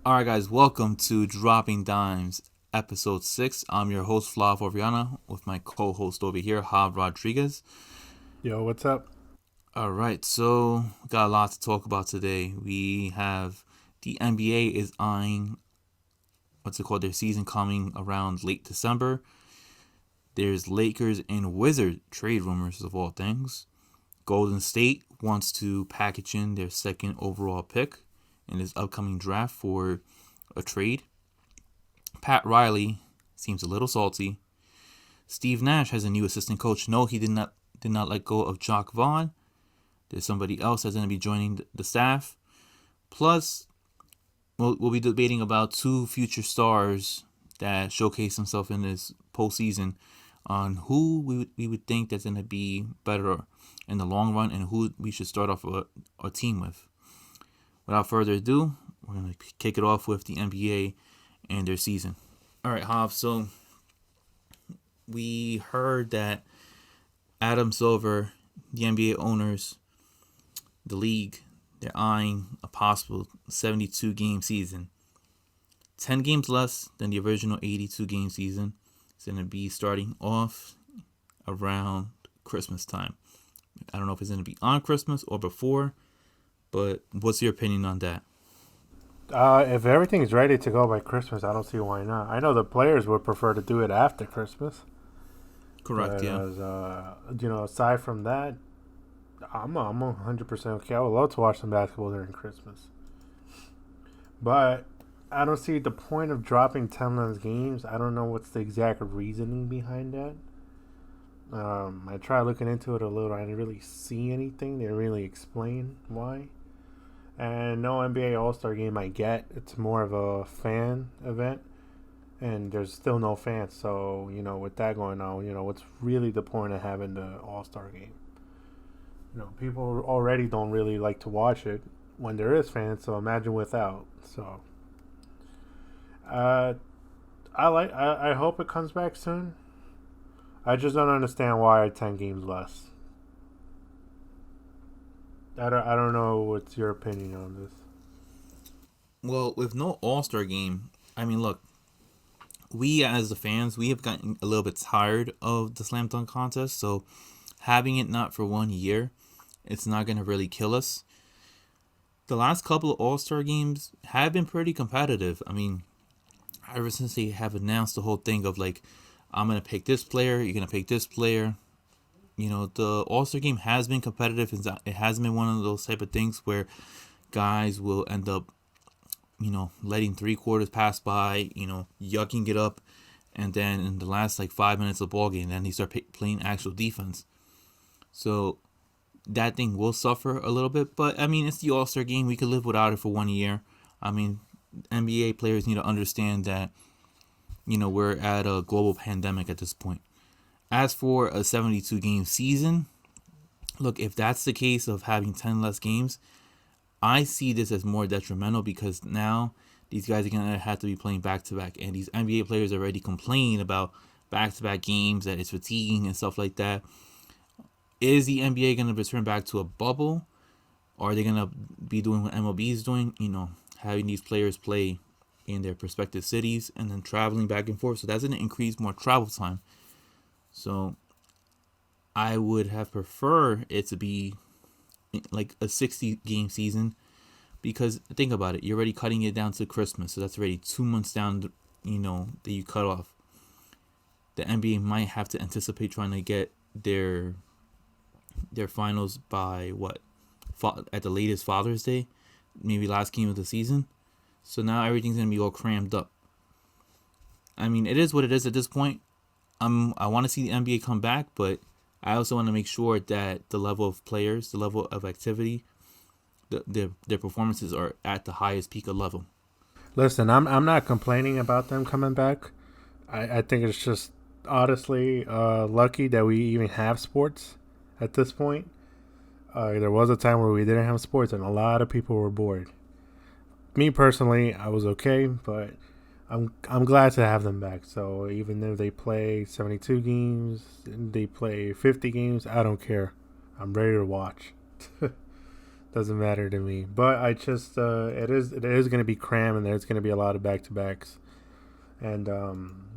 All right, guys, welcome to Dropping Dimes, episode 6. I'm your host, Flav Oriana, with my co host over here, Hav Rodriguez. Yo, what's up? All right, so we got a lot to talk about today. We have the NBA is eyeing their season coming around late December. There's Lakers and Wizard trade rumors of all things. Golden State wants to package in their second overall pick in this upcoming draft for a trade. Pat Riley seems a little salty. Steve Nash has a new assistant coach. No, he did not let go of Jock Vaughn. There's somebody else that's going to be joining the staff. Plus, we'll be debating about two future stars that showcase themselves in this postseason on who we would think that's going to be better in the long run and who we should start off a team with. Without further ado, we're going to kick it off with the NBA and their season. All right, Hav. So we heard that Adam Silver, the NBA owners, the league, they're eyeing a possible 72 game season. 10 games less than the original 82 game season. It's going to be starting off around Christmas time. I don't know if it's going to be on Christmas or before, but what's your opinion on that? If everything's ready to go by Christmas, I don't see why not. I know the players would prefer to do it after Christmas, Correct, but yeah. aside from that, I'm 100% okay. I would love to watch some basketball during Christmas, but I don't see the point of dropping 10 less games. I don't know what's the exact reasoning behind that. I tried looking into it a little. I didn't really see anything. They didn't really explain why. And no NBA All Star game I get. It's more of a fan event, and there's still no fans. So with that going on, what's really the point of having the All Star game? People already don't really like to watch it when there is fans. So imagine without. So, uh, I hope it comes back soon. I just don't understand why 10 games less. I don't know what's your opinion on this. Well, with no All Star game, I mean, look, we as the fans, we have gotten a little bit tired of the slam dunk contest. So having it not for 1 year, it's not going to really kill us. The last couple of All Star games have been pretty competitive. I mean, ever since they have announced the whole thing of like, I'm going to pick this player, you're going to pick this player. The All Star game has been competitive. It hasn't been one of those type of things where guys will end up, letting 3 quarters pass by, yucking it up, and then in the last like 5 minutes of the ball game, then they start playing actual defense. So that thing will suffer a little bit, but I mean, it's the All Star game. We could live without it for 1 year. I mean, NBA players need to understand that we're at a global pandemic at this point. As for a 72 game season, look, if that's the case of having 10 less games, I see this as more detrimental because now these guys are going to have to be playing back to back. And these NBA players already complain about back to back games, that it's fatiguing and stuff like that. Is the NBA going to return back to a bubble? Or are they going to be doing what MLB is doing? Having these players play in their respective cities and then traveling back and forth. So that's going to increase more travel time. So I would have preferred it to be like a 60 game season because think about it, you're already cutting it down to Christmas, so that's already 2 months down, that you cut off. The NBA might have to anticipate trying to get their finals by what, at the latest Father's Day, maybe last game of the season. So now everything's gonna be all crammed up. I mean, it is what it is at this point. I want to see the NBA come back, but I also want to make sure that the level of players, the level of activity, their performances are at the highest peak of level. Listen, I'm not complaining about them coming back. I think it's just honestly lucky that we even have sports at this point. There was a time where we didn't have sports and a lot of people were bored. Me personally, I was okay, but I'm glad to have them back. So even if they play 72 games, they play 50 games, I don't care. I'm ready to watch. Doesn't matter to me. But I just it is going to be cram, and there's going to be a lot of back to backs. And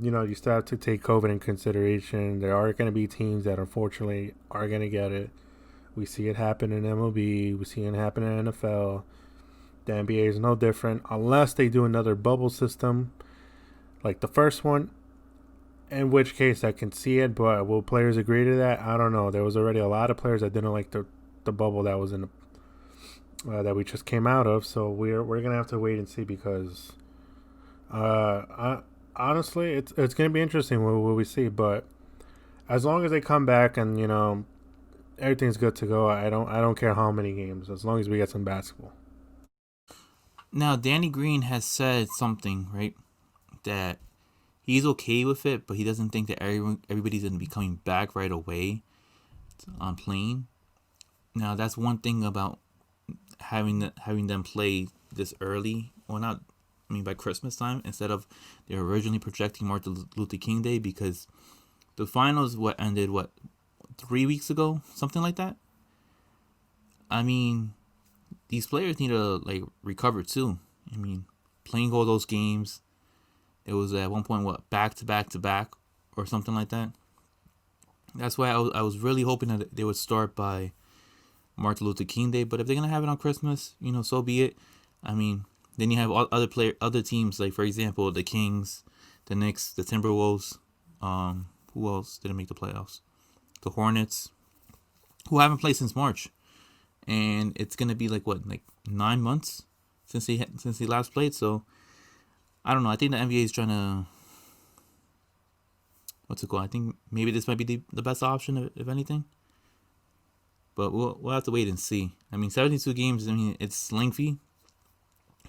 you still have to take COVID in consideration. There are going to be teams that unfortunately are going to get it. We see it happen in MLB. We see it happen in NFL. The NBA is no different unless they do another bubble system like the first one. In which case, I can see it, but will players agree to that? I don't know. There was already a lot of players that didn't like the bubble that was in that we just came out of. So we're gonna have to wait and see because honestly, it's gonna be interesting what we see. But as long as they come back and everything's good to go, I don't care how many games as long as we get some basketball. Now, Danny Green has said something, right? That he's okay with it, but he doesn't think that everybody's going to be coming back right away on playing. Now, that's one thing about having them play this early, or not. I mean, by Christmas time instead of they were originally projecting Martin Luther King Day, because the finals ended 3 weeks ago, something like that. I mean, these players need to recover too. I mean, playing all those games. It was at one point back to back to back or something like that. That's why I was really hoping that they would start by Martin Luther King Day. But if they're gonna have it on Christmas, so be it. I mean, then you have other teams, like for example the Kings, the Knicks, the Timberwolves. Who else didn't make the playoffs? The Hornets, who haven't played since March, and it's gonna be like 9 months since they last played. So I don't know. I think the NBA is trying to what's it called? I think maybe this might be the best option if anything. But we'll have to wait and see. I mean, 72 games. I mean, it's lengthy.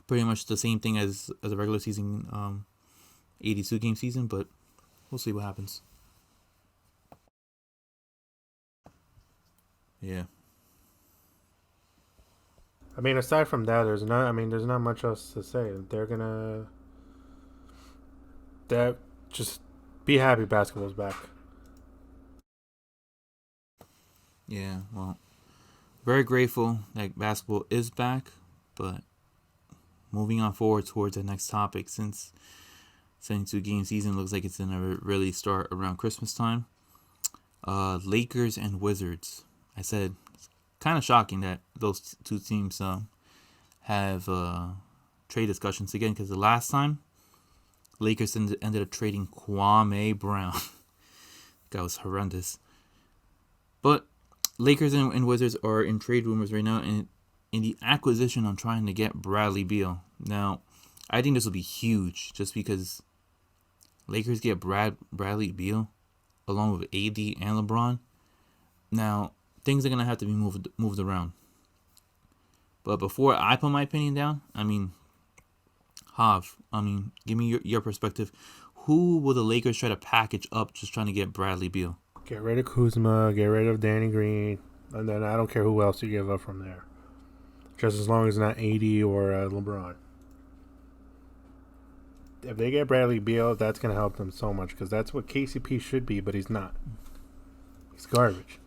Pretty much the same thing as a regular season, 82 game season. But we'll see what happens. Yeah. I mean, aside from that, there's not much else to say. That just be happy basketball's back. Yeah. Well, very grateful that basketball is back, but moving on forward towards the next topic, since 72 game season looks like it's gonna really start around Christmas time. Lakers and Wizards. I said it's kind of shocking that those two teams have trade discussions again, because the last time Lakers ended up trading Kwame Brown. That was horrendous. But Lakers and Wizards are in trade rumors right now, and in the acquisition on trying to get Bradley Beal. Now, I think this will be huge, just because Lakers get Bradley Beal along with AD and LeBron. Now, things are gonna have to be moved around. But before I put my opinion down, I mean, give me your perspective. Who will the Lakers try to package up just trying to get Bradley Beal? Get rid of Kuzma, get rid of Danny Green, and then I don't care who else you give up from there. Just as long as it's not AD or LeBron. If they get Bradley Beal, that's going to help them so much, because that's what KCP should be, but he's not. He's garbage.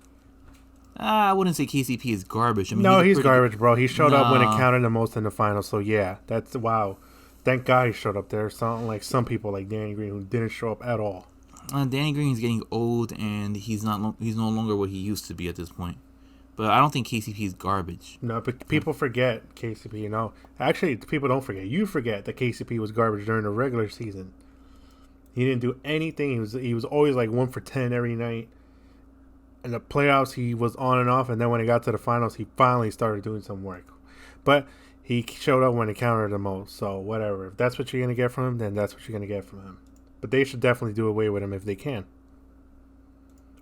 I wouldn't say KCP is garbage. I mean, no, he's garbage, bro. He showed up when it No. counted the most in the finals, so yeah, that's wow. Thank God he showed up there. Something like some people like Danny Green who didn't show up at all. Danny Green is getting old, and he's no longer what he used to be at this point. But I don't think KCP is garbage. No, but people forget KCP. Actually, people don't forget. You forget that KCP was garbage during the regular season. He didn't do anything. He was always like 1 for 10 every night. In the playoffs, he was on and off, and then when it got to the finals, he finally started doing some work. But he showed up when it counted the most. So whatever. If that's what you're gonna get from him, then that's what you're gonna get from him. But they should definitely do away with him if they can,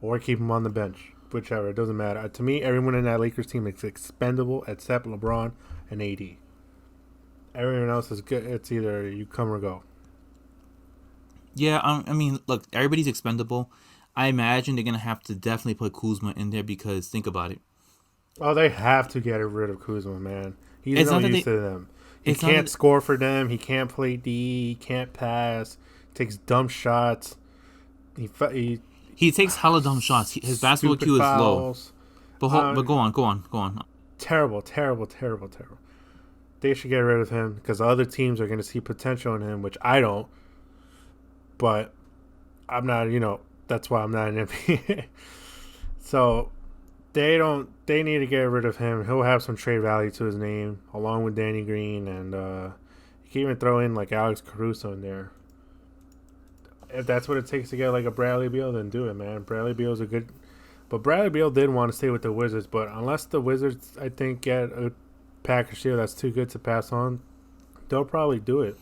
or keep him on the bench. Whichever, it doesn't matter. To me, everyone in that Lakers team is expendable except LeBron and AD. Everyone else is good. It's either you come or go. Yeah, I mean, look, everybody's expendable. I imagine they're going to have to definitely put Kuzma in there, because think about it. Oh, they have to get rid of Kuzma, man. He's It's no not that use they- to them. He it's not can't that- score for them. He can't play D. He can't pass. Takes dumb shots. He takes hella dumb shots. His basketball stupid IQ is low. fouls. But go on. Terrible, terrible, terrible, terrible. They should get rid of him because other teams are going to see potential in him, which I don't. But I'm not, that's why I'm not an NBA. So they need to get rid of him. He'll have some trade value to his name, along with Danny Green, and you can even throw in like Alex Caruso in there. If that's what it takes to get like a Bradley Beal, then do it, man. Bradley Beal's a good, but Bradley Beal did want to stay with the Wizards, but unless the Wizards, I think, get a package deal that's too good to pass on, they'll probably do it.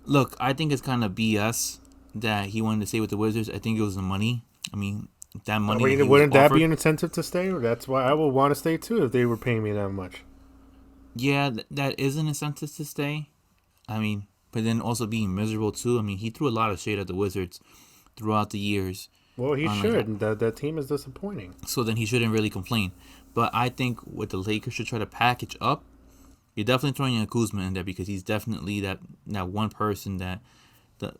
Look, I think it's kind of BS that he wanted to stay with the Wizards. I think it was the money. I mean, that money. Wouldn't that be an incentive to stay? That's why I would want to stay too if they were paying me that much. Yeah, that is an incentive to stay. I mean, but then also being miserable too. I mean, he threw a lot of shade at the Wizards throughout the years. Well, he should. That team is disappointing. So then he shouldn't really complain. But I think what the Lakers should try to package up, you're definitely throwing in Kuzma in there because he's definitely that one person that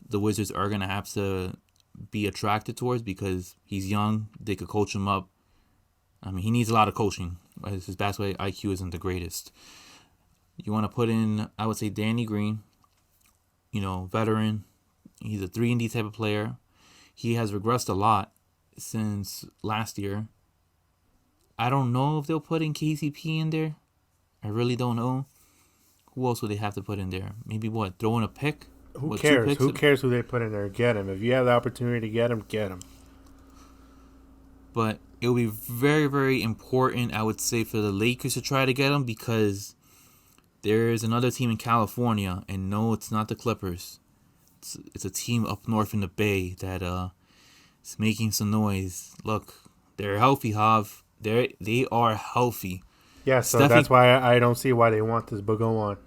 the Wizards are going to have to be attracted towards because he's young. They could coach him up. I mean, he needs a lot of coaching. His basketball IQ isn't the greatest. You want to put in, I would say, Danny Green, veteran. He's a 3-and-D type of player. He has regressed a lot since last year. I don't know if they'll put in KCP in there. I really don't know. Who else would they have to put in there? Maybe throw in a pick? Who cares? Who cares who they put in there? Get him. If you have the opportunity to get him, get him. But it would be very, very important, I would say, for the Lakers to try to get him because there is another team in California, and no, it's not the Clippers. It's a team up north in the Bay that is making some noise. Look, they're healthy, Hav. They are healthy. Yeah, so that's why I don't see why they want this, but go on.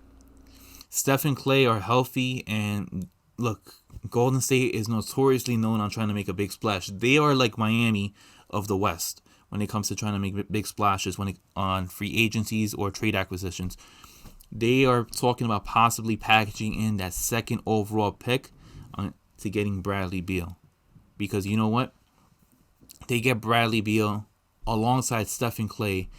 Steph and Clay are healthy, and look, Golden State is notoriously known on trying to make a big splash. They are like Miami of the West when it comes to trying to make big splashes on free agencies or trade acquisitions. They are talking about possibly packaging in that second overall pick to getting Bradley Beal. Because you know what? They get Bradley Beal alongside Steph and Clay,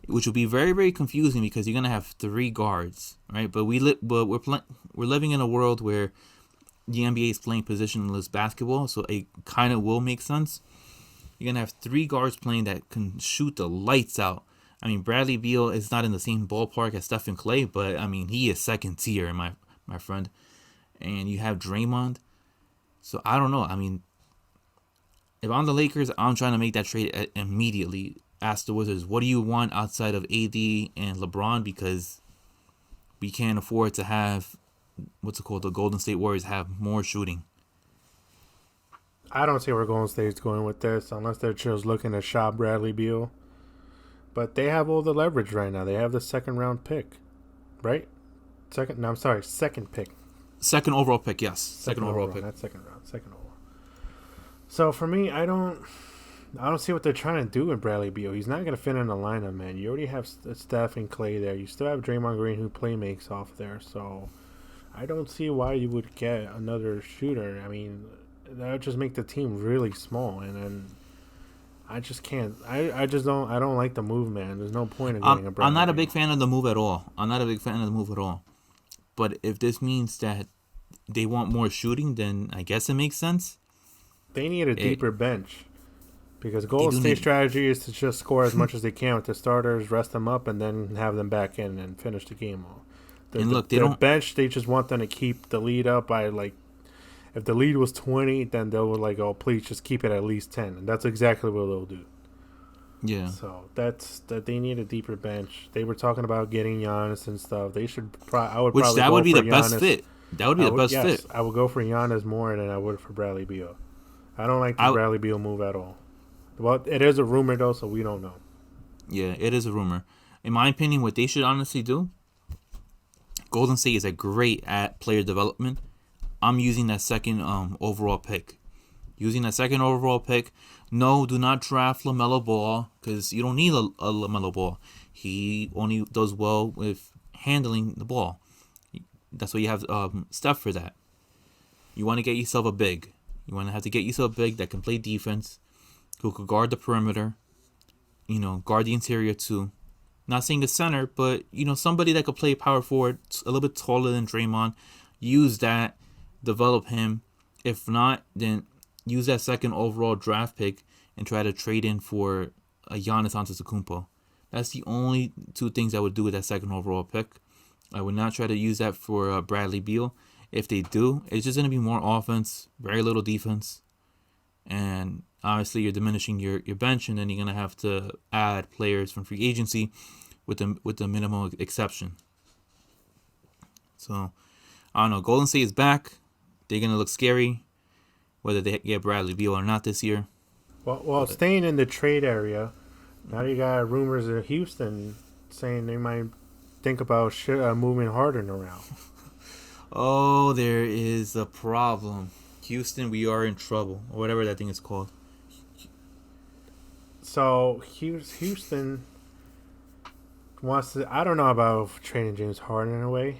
which will be very, very confusing because you're gonna have 3 guards, right? But we're living in a world where the NBA is playing positionless basketball, so it kind of will make sense. You're gonna have 3 guards playing that can shoot the lights out. I mean, Bradley Beal is not in the same ballpark as Stephen Clay, but I mean, he is second tier, my friend. And you have Draymond. So I don't know. I mean, if I'm the Lakers, I'm trying to make that trade immediately. Ask the Wizards, what do you want outside of AD and LeBron? Because we can't afford to have, the Golden State Warriors have more shooting. I don't see where Golden State's going with this unless they're just looking to shop Bradley Beal. But they have all the leverage right now. They have the second round pick, right? Second pick. Second overall pick, yes. Second overall pick. Not second round. Second overall. So for me, I don't see what they're trying to do with Bradley Beal. He's not going to fit in the lineup, man. You already have Steph and Clay there. You still have Draymond Green who makes off there. So I don't see why you would get another shooter. I mean, that would just make the team really small, and then I just can't. I don't like the move, man. There's no point in getting a Bradley I'm not a Beal. big fan of the move at all. But if this means that they want more shooting, then I guess it makes sense. They need a deeper bench because Golden State's strategy is to just score as much as they can with the starters, rest them up, and then have them back in and finish the game off. The bench, they just want them to keep the lead up by if the lead was 20, then they'll oh, please just keep it at least 10. And that's exactly what they'll do. Yeah. So they need a deeper bench. They were talking about getting Giannis and stuff. They should that would be the best fit. That would be the best fit. I would go for Giannis more than I would for Bradley Beal. I don't like the Bradley Beal move at all. Well, it is a rumor though, so we don't know. Yeah, it is a rumor. In my opinion, what they should honestly do, Golden State is great at player development. I'm using that second overall pick. No, do not draft LaMelo Ball because you don't need a LaMelo Ball. He only does well with handling the ball. That's why you have Steph for that. You want to get yourself a big. You want to have to get yourself a big that can play defense, who could guard the perimeter, guard the interior too. Not saying a center, but somebody that could play power forward, a little bit taller than Draymond. Use that, develop him. If not, then use that second overall draft pick and try to trade in for a Giannis Antetokounmpo. That's the only two things I would do with that second overall pick. I would not try to use that for Bradley Beal. If they do, it's just going to be more offense, very little defense. And obviously you're diminishing your bench, and then you're going to have to add players from free agency with the minimal exception. So, I don't know. Golden State is back. They're going to look scary, whether they get Bradley Beal or not this year. Well, staying in the trade area, now you got rumors of Houston saying they might think about moving Harden around. Oh, there is a problem. Houston, we are in trouble, or whatever that thing is called. So Houston wants to. I don't know about trading James Harden in a way.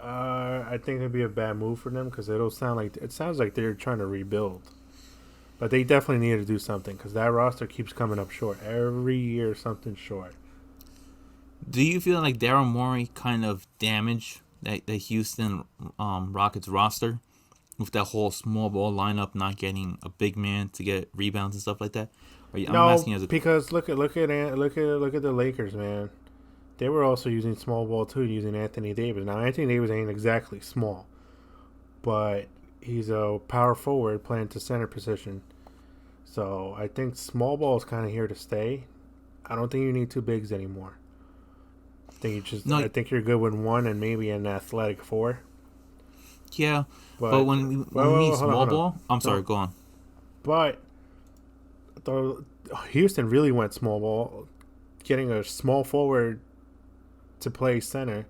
I think it'd be a bad move for them because it sounds like they're trying to rebuild, but they definitely need to do something because that roster keeps coming up short every year. Something short. Do you feel like Daryl Morey kind of damaged the Houston Rockets roster with that whole small ball lineup, not getting a big man to get rebounds and stuff like that? Because look at the Lakers, man. They were also using small ball too, using Anthony Davis. Now Anthony Davis ain't exactly small, but he's a power forward playing to center position. So I think small ball is kind of here to stay. I don't think you need two bigs anymore. I think you're good with one and maybe an athletic four. Yeah, but when we need small ball, I'm sorry, go on. But Houston really went small ball, getting a small forward to play center.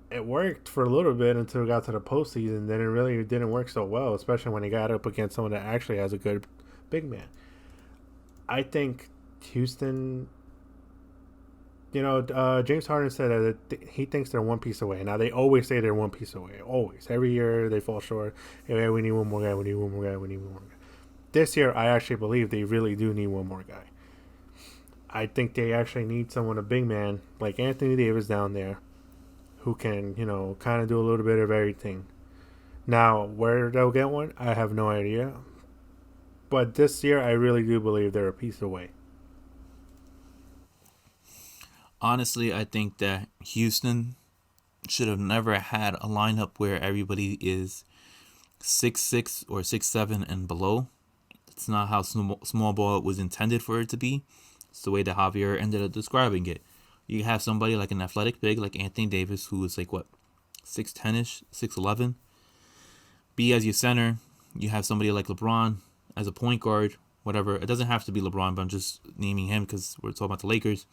It worked for a little bit until it got to the postseason. Then it really didn't work so well, especially when he got up against someone that actually has a good big man. I think Houston. James Harden said that he thinks they're one piece away. Now, they always say they're one piece away. Always. Every year they fall short. Hey, we need one more guy. We need one more guy. We need one more guy. This year, I actually believe they really do need one more guy. I think they actually need someone, a big man, like Anthony Davis down there, who can, kind of do a little bit of everything. Now, where they'll get one, I have no idea. But this year, I really do believe they're a piece away. Honestly, I think that Houston should have never had a lineup where everybody is 6'6" or 6'7" and below. It's not how small ball was intended for it to be. It's the way that Javier ended up describing it. You have somebody like an athletic big like Anthony Davis, who is like 6'10"ish, 6'11". Be as your center. You have somebody like LeBron as a point guard, whatever. It doesn't have to be LeBron, but I'm just naming him because we're talking about the Lakers.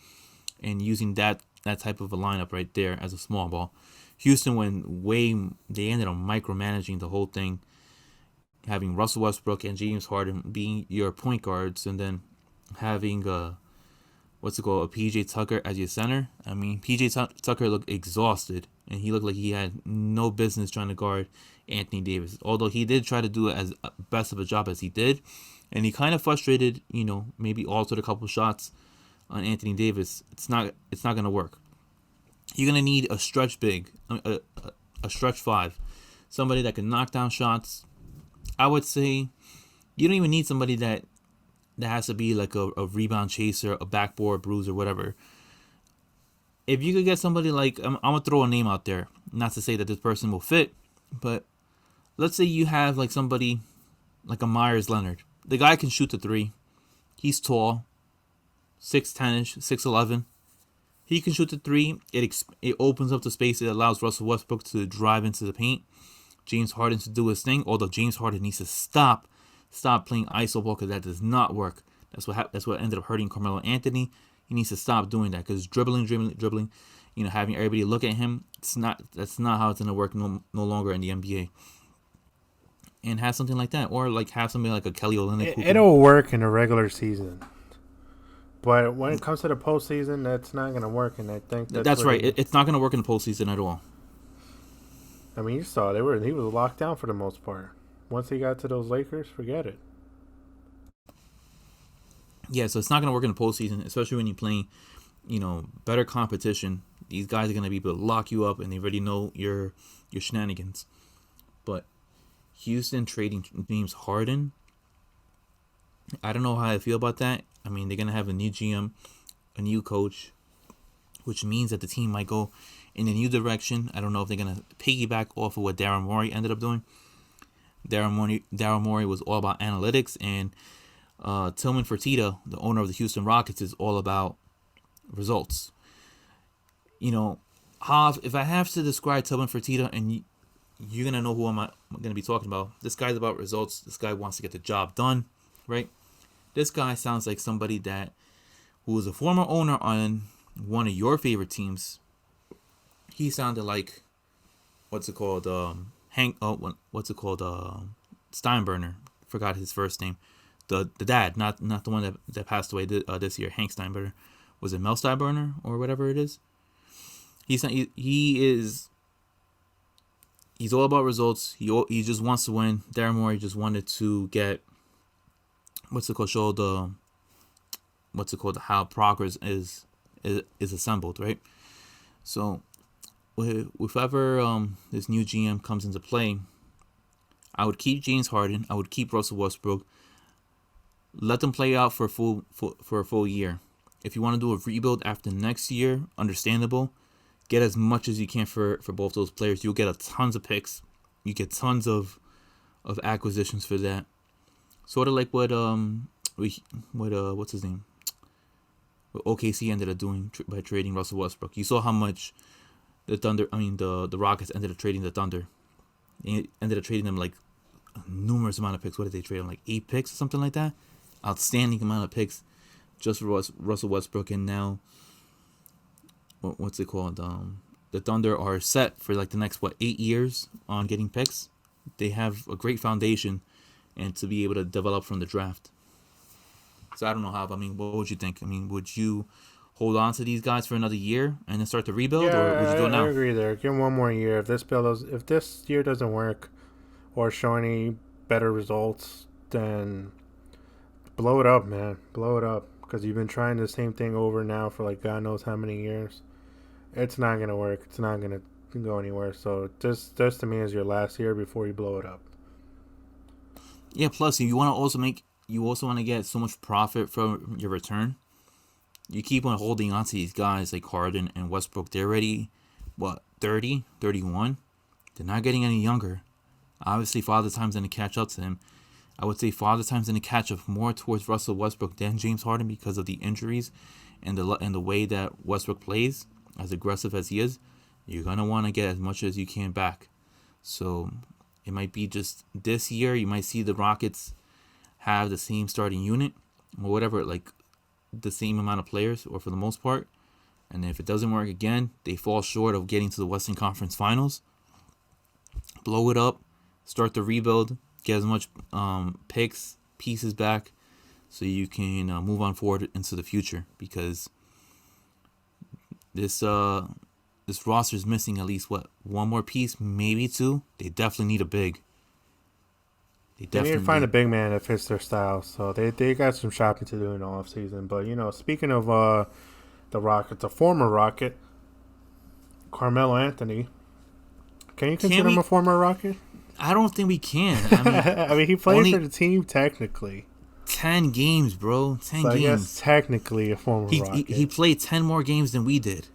And using that type of a lineup right there as a small ball. Houston they ended up micromanaging the whole thing, having Russell Westbrook and James Harden being your point guards, and then having a PJ Tucker as your center. I mean, PJ Tucker looked exhausted, and he looked like he had no business trying to guard Anthony Davis. Although he did try to do it as best of a job as he did, and he kind of frustrated, maybe altered a couple shots on Anthony Davis. It's not going to work. You're going to need a stretch big, a stretch five, somebody that can knock down shots. I would say you don't even need somebody that has to be like a rebound chaser, a backboard bruiser, whatever. If you could get somebody like, I'm going to throw a name out there, not to say that this person will fit, but let's say you have like somebody like a Myers Leonard. The guy can shoot the three. He's tall. 6'10"ish, 6'11". He can shoot the three. It opens up the space. It allows Russell Westbrook to drive into the paint. James Harden to do his thing. Although James Harden needs to stop playing iso ball because that does not work. That's what ended up hurting Carmelo Anthony. He needs to stop doing that because dribbling. Having everybody look at him. That's not how it's gonna work no longer in the NBA. And have something like that, or like have somebody like a Kelly Olynyk. It'll work in the regular season. But when it comes to the postseason, that's not going to work, and I think that's right. It's not going to work in the postseason at all. I mean, you saw he was locked down for the most part. Once he got to those Lakers, forget it. Yeah, so it's not going to work in the postseason, especially when you're playing better competition. These guys are gonna be able to lock you up, and they already know your shenanigans. But Houston trading James Harden, I don't know how I feel about that. I mean, they're gonna have a new GM, a new coach, which means that the team might go in a new direction. I don't know if they're gonna piggyback off of what Daryl Morey ended up doing. Daryl Morey was all about analytics, and Tillman Fertitta, the owner of the Houston Rockets, is all about results. If I have to describe Tillman Fertitta, and you're gonna know who I'm gonna be talking about. This guy's about results. This guy wants to get the job done, right? This guy sounds like somebody who was a former owner on one of your favorite teams. He sounded like, what's it called? Steinbrenner. Forgot his first name. The dad, not the one that passed away this year. Hank Steinbrenner. Was it Mel Steinbrenner or whatever it is? He's all about results. He just wants to win. Daryl Morey just wanted to get how progress is assembled, right? So if ever this new GM comes into play, I would keep James Harden. I would keep Russell Westbrook. Let them play out for a full year. If you want to do a rebuild after next year, understandable. Get as much as you can for both those players. You'll get tons of picks. You get tons of acquisitions for that. Sort of like what what's his name? What OKC ended up doing by trading Russell Westbrook. You saw how much the Rockets ended up trading the Thunder. They ended up trading them like a numerous amount of picks. What did they trade them? Like 8 picks or something like that? Outstanding amount of picks just for Russell Westbrook. And now, what's it called? The Thunder are set for like the next 8 years on getting picks. They have a great foundation, and to be able to develop from the draft. So I don't know how. What would you think? Would you hold on to these guys for another year and then start the rebuild, or would you do it now? I agree there. Give them one more year. If this year doesn't work or show any better results, then blow it up, man. Blow it up, because you've been trying the same thing over now for like God knows how many years. It's not gonna work. It's not gonna go anywhere. So this to me is your last year before you blow it up. Yeah. Plus, if you want to get so much profit from your return. You keep on holding on to these guys like Harden and Westbrook. They're already, 30, 31? They're not getting any younger. Obviously, Father Time's going to catch up to him. I would say Father Time's going to catch up more towards Russell Westbrook than James Harden because of the injuries and the way that Westbrook plays, as aggressive as he is. You're going to want to get as much as you can back. So it might be just this year. You might see the Rockets have the same starting unit or whatever, like the same amount of players, or for the most part. And if it doesn't work again, they fall short of getting to the Western Conference Finals. Blow it up, start the rebuild, get as much pieces back, so you can move on forward into the future. Because this roster is missing at least one more piece, maybe 2. They definitely need a big. They need to find a big man that fits their style. So they got some shopping to do in the offseason. But, speaking of the Rockets, a former Rocket, Carmelo Anthony. Can you consider him a former Rocket? I don't think we can. He played for the team technically. 10 games, bro. 10 games. I guess technically a former Rocket. He played 10 more games than we did.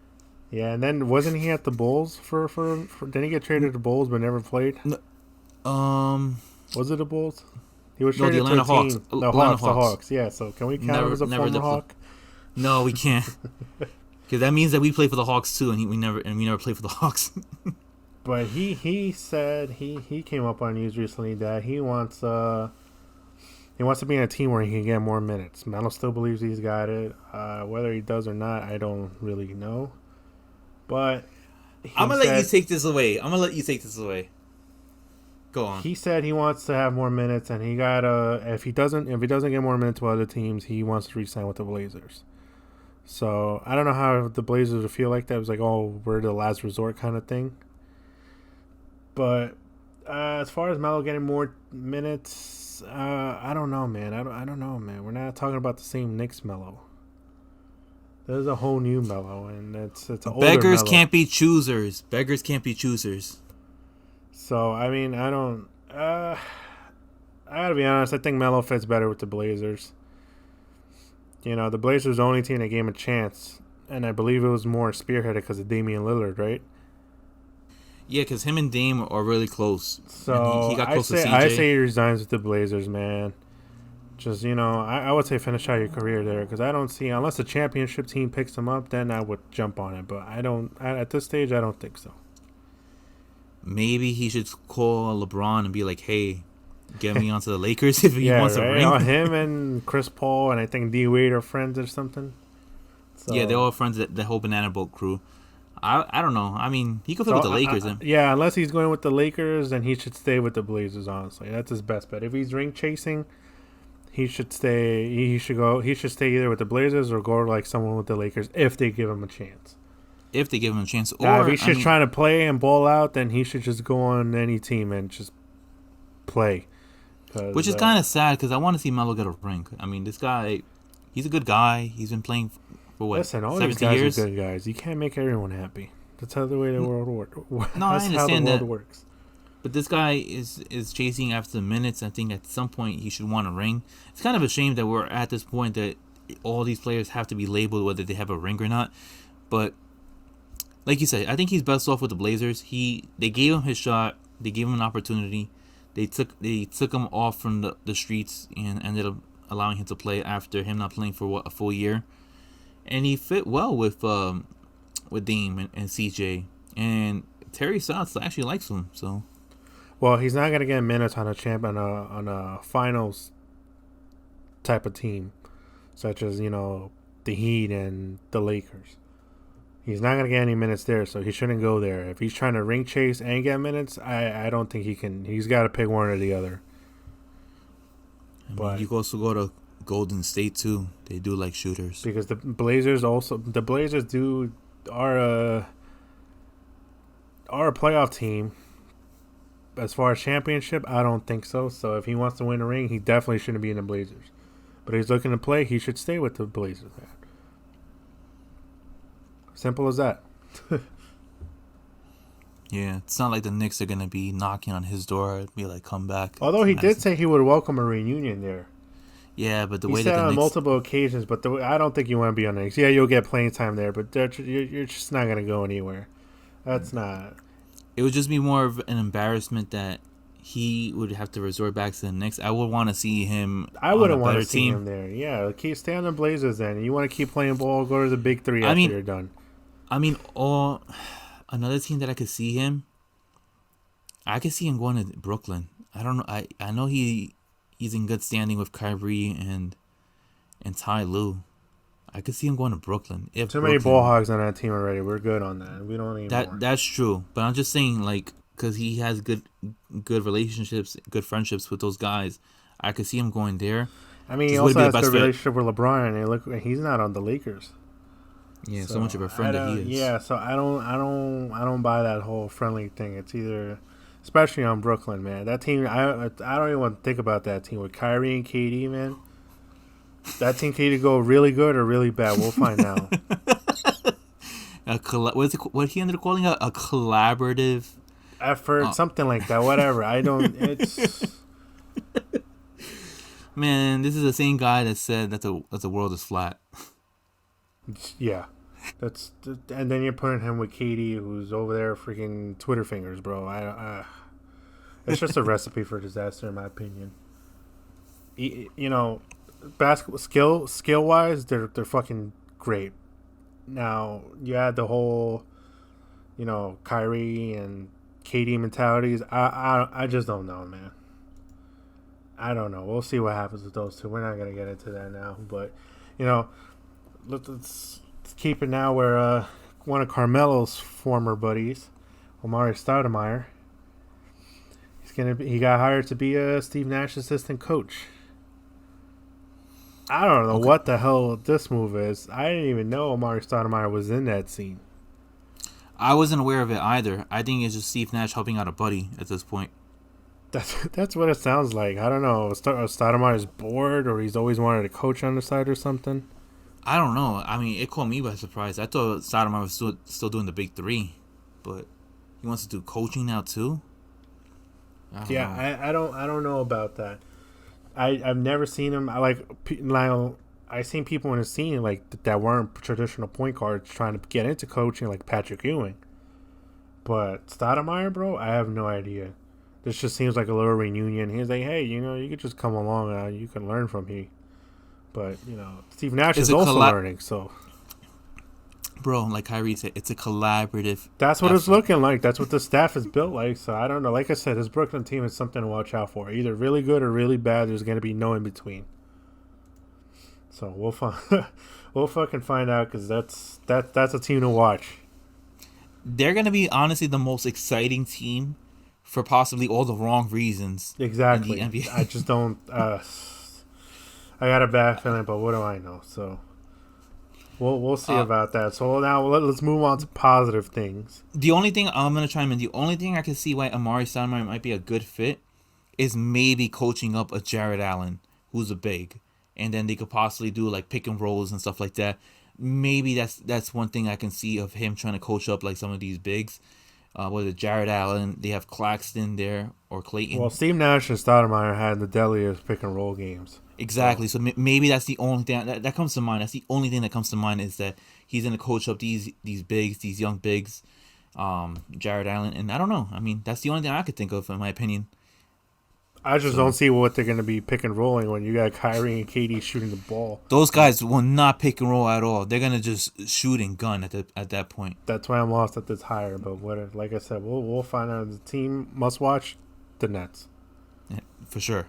Yeah, and then wasn't he at the Bulls for didn't he get traded to the Bulls but never played? Was it the Bulls? He was traded to the Hawks. The Hawks. Yeah, so can we count him as a former Hawk? No, we can't. Because that means that we play for the Hawks too, and we never play for the Hawks. But he said he came up on news recently that he wants to be in a team where he can get more minutes. Melo still believes he's got it. Whether he does or not, I don't really know. But I'm gonna let you take this away. Go on. He said he wants to have more minutes, and he got if he doesn't get more minutes with other teams, he wants to re-sign with the Blazers. So I don't know how the Blazers would feel like that. It was like, oh, we're the last resort kind of thing. But as far as Melo getting more minutes, I don't know, man. I don't know, man. We're not talking about the same Knicks Melo. There's a whole new Melo, and it's an older Beggars Melo. can't be choosers. Beggars can't be choosers. So I mean, I don't. I gotta be honest. I think Melo fits better with the Blazers. The Blazers the only team that gave him a chance, and I believe it was more spearheaded because of Damian Lillard, right? Yeah, because him and Dame are really close, and he So got I close to say CJ. he resigns with the Blazers, man. Just I would say finish out your career there because I don't see unless the championship team picks him up, then I would jump on it. But I don't at this stage. I don't think so. Maybe he should call LeBron and be like, "Hey, get me onto the Lakers if he Yeah, wants a right. ring." Him and Chris Paul and I think D Wade are friends or something. Yeah, they're So all friends. The whole banana boat crew. I don't know. I mean, he could fit So with the Lakers. yeah, unless he's going with the Lakers, then he should stay with the Blazers. Honestly, that's his best bet. If he's ring chasing, he should stay. He should go. He should stay either with the Blazers or go to like someone with the Lakers if they give him a chance. If they give him a chance, Now, if or he's I just mean, trying to play and ball out, then he should just go on any team and just play. which is kind of sad because I want to see Melo get a ring. I mean, this guy, he's a good guy. He's been playing for what, Listen, all these 17 guys years? are good guys. You can't make everyone happy. That's how the way the world works. No, I That's how the understand world that. works. But this guy is chasing after the minutes. I think at some point he should want a ring. It's kind of a shame that we're at this point that all these players have to be labeled whether they have a ring or not. But like you said, I think he's best off with the Blazers. They gave him his shot. They gave him an opportunity. They took him off from the streets and ended up allowing him to play after him not playing for a full year. And he fit well with Dame and CJ. And Terry Stotts actually likes him. So Well, he's not gonna get minutes on a finals type of team, such as the Heat and the Lakers. He's not gonna get any minutes there, so he shouldn't go there. If he's trying to ring chase and get minutes, I don't think he can. He's got to pick one or the other. I mean, But you can also go to Golden State too. They do like shooters. because the Blazers do are a playoff team. As far as championship, I don't think so. So if he wants to win a ring, he definitely shouldn't be in the Blazers. But if he's looking to play, he should stay with the Blazers. Man. Simple as that. Yeah, it's not like the Knicks are gonna be knocking on his door and be like, "Come back." Although he did say he would welcome a reunion there. Yeah, but the He way said that the on Knicks, multiple occasions, but I don't think you want to be on the Knicks. Yeah, you'll get playing time there, but you're just not going to go anywhere. That's not. it would just be more of an embarrassment that he would have to resort back to the Knicks. I would want to see him. I on wouldn't a want better to see team. him there. Yeah, stay on the Blazers then. You want to keep playing ball, go to the big three I after mean- you're done. I mean, another team that I could see him. I could see him going to Brooklyn. I don't know. I know he's in good standing with Kyrie and Ty Lue. I could see him going to Brooklyn. If Too many Brooklyn- ball hogs on that team already. We're good on that. We don't need more. That's true, but I'm just saying, like, because he has good relationships, good friendships with those guys. I could see him going there. I mean, he Just would also be the has best good fit. relationship with LeBron, and he's not on the Lakers. Yeah, so much of a friend I that he don't- is. Yeah, so I don't buy that whole friendly thing. It's either, especially on Brooklyn, man. That team, I don't even want to think about that team with Kyrie and KD, man. That team can either go really good or really bad. We'll find out. What he ended up calling a collaborative. Effort, something like that. Whatever. I don't. It's Man, this is the same guy that said that the world is flat. yeah. And then you're putting him with KD, who's over there freaking Twitter fingers, bro. It's just a recipe for disaster, in my opinion. Basketball skill wise, they're fucking great. Now you add the whole, Kyrie and KD mentalities. I just don't know, man. I don't know. We'll see what happens with those two. We're not gonna get into that now, but let's keep it now. Where one of Carmelo's former buddies, Omari Stoudemire, he got hired to be a Steve Nash assistant coach. I don't know what the hell this move is. I didn't even know Omari Stoudemire was in that scene. I wasn't aware of it either. I think it's just Steve Nash helping out a buddy at this point. That's what it sounds like. I don't know. Stoudemire's bored, or he's always wanted to coach on the side or something. I don't know. I mean, it caught me by surprise. I thought Stoudemire was still doing the big three, but he wants to do coaching now too. I don't Yeah, know. I don't know about that. I've never seen him. Now I seen people in the scene that weren't traditional point guards trying to get into coaching, like Patrick Ewing. But Stoudemire, bro, I have no idea. This just seems like a little reunion. He's like, hey, you could just come along and you can learn from me. But Steve Nash It's is a also collab, learning, so bro. Like Kyrie said, it's a collaborative that's what it's effort. looking like. That's what the staff is built like. So I don't know. Like I said, this Brooklyn team is something to watch out for. Either really good or really bad. There's going to be no in between. So we'll find, we'll fucking find out because that's a team to watch. They're gonna be honestly the most exciting team for possibly all the wrong reasons in the Exactly. I NBA. just don't. I got a bad feeling, but what do I know? So we'll see uh, about that. So now let's move on to positive things. the only thing I'm gonna chime in, the only thing I can see why Amari Stoudemire might be a good fit is maybe coaching up a Jared Allen, who's a big, and then they could possibly do like pick and rolls and stuff like that. Maybe that's one thing I can see of him trying to coach up like some of these bigs. Whether Jared Allen, they have Claxton there or Well, Clayton. Steve Nash and Stoudemire had the deadliest pick and roll games. So Exactly. So maybe that's the only thing that comes to mind. That's the only thing that comes to mind is that he's going to coach up these bigs, these young bigs, Jared Allen, and I don't know. I mean, that's the only thing I could think of in my opinion. I just don't So see what they're going to be pick and rolling when you got Kyrie and KD shooting the ball. those guys will not pick and roll at all. They're gonna just shoot and gun at that point. That's why I'm lost at this hire. But what, like I said, we'll find out. The team must watch the Nets Yeah, for sure,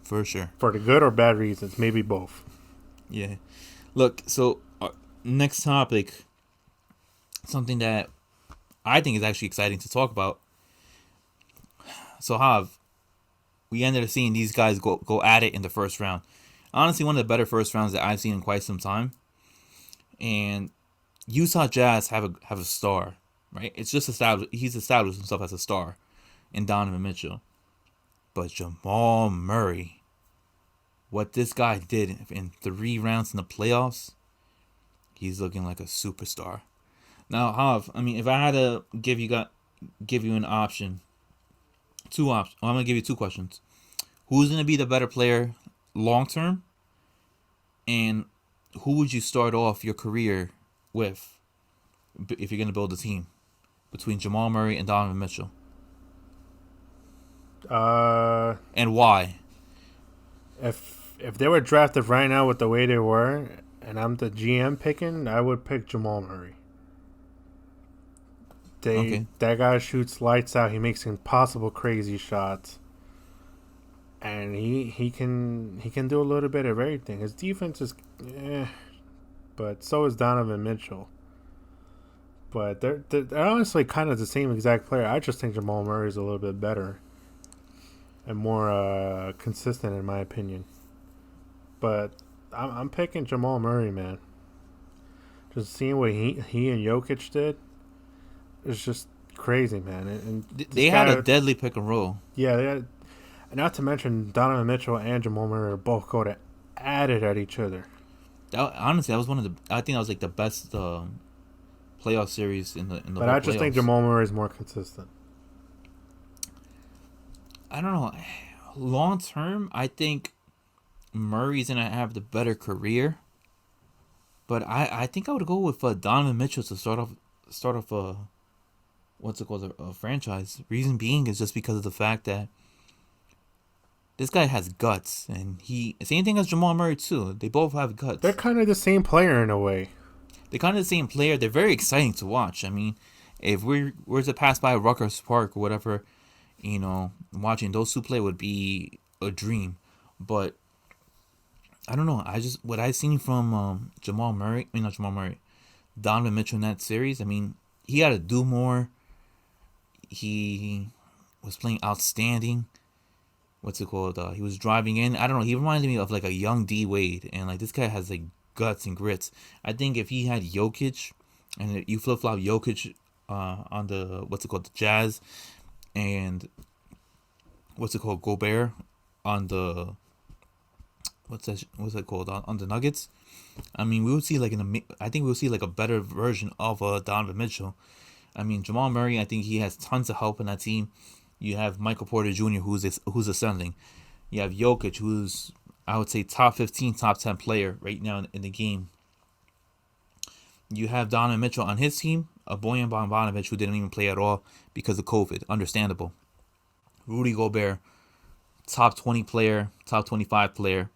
for sure. for the good or bad reasons, maybe both. Yeah. Look, so next topic, something that I think is actually exciting to talk about. So Hav, we ended up seeing these guys go at it in the first round. Honestly, one of the better first rounds that I've seen in quite some time. And Utah Jazz have a star, right? It's just established. He's established himself as a star in Donovan Mitchell. But Jamal Murray, what this guy did in 3 rounds in the playoffs, he's looking like a superstar. Now, Hav, I mean, if I had to give you an option, two options. I'm gonna give you two questions. Who's gonna be the better player long term, and who would you start off your career with if you're gonna build a team between Jamal Murray and Donovan Mitchell, Uh, and why? if they were drafted right now with the way they were, and I'm the GM picking, I would pick Jamal Murray. Okay, That guy shoots lights out. He makes impossible crazy shots, and he can do a little bit of everything. His defense is, but so is Donovan Mitchell. But they're honestly kind of the same exact player. I just think Jamal Murray is a little bit better and more consistent in my opinion. But I'm picking Jamal Murray, man. Just seeing what he and Jokic did is just crazy, man. And this they had a guy, deadly pick and roll. yeah, they had, not to mention Donovan Mitchell and Jamal Murray are both going at it at each other. Honestly, that was one of the. I think that was like the best playoff series in the But whole I just think playoffs. Jamal Murray is more consistent. I don't know. Long term, I think Murray's gonna have the better career. But I think I would go with Donovan Mitchell to start off a what's it called a franchise. Reason being is just because of the fact that this guy has guts, and he same thing as Jamal Murray too. They both have They're guts. kind of the same player in a way. They're kind of the same player. They're very exciting to watch. I mean, if we're to pass by Rutgers Park or whatever, watching those two play would be a dream. But I don't know. I just what I've seen from Jamal Murray, I mean not Jamal Murray, Donovan Mitchell in that series. I mean, he had to do more. He was playing outstanding. What's it called? He was driving in. I don't know. He reminded me of like a young D Wade, and like this guy has like guts and grits. I think if he had Jokic, and you flip flop Jokic on the what's it called the Jazz, and what's it called Gobert on the what's that called on the Nuggets. I mean, we would see like I think we'll see like a better version of Donovan Mitchell. I mean, Jamal Murray, I think he has tons of help in that team. You have Michael Porter Jr. who's ascending. You have Jokic, who's I would say top 15, top 10 player right now in the game. You have Donovan Mitchell on his team, a Boyan Bogdanovic who didn't even play at all because of COVID. Understandable. Rudy Gobert, top 20 player, top 25 player.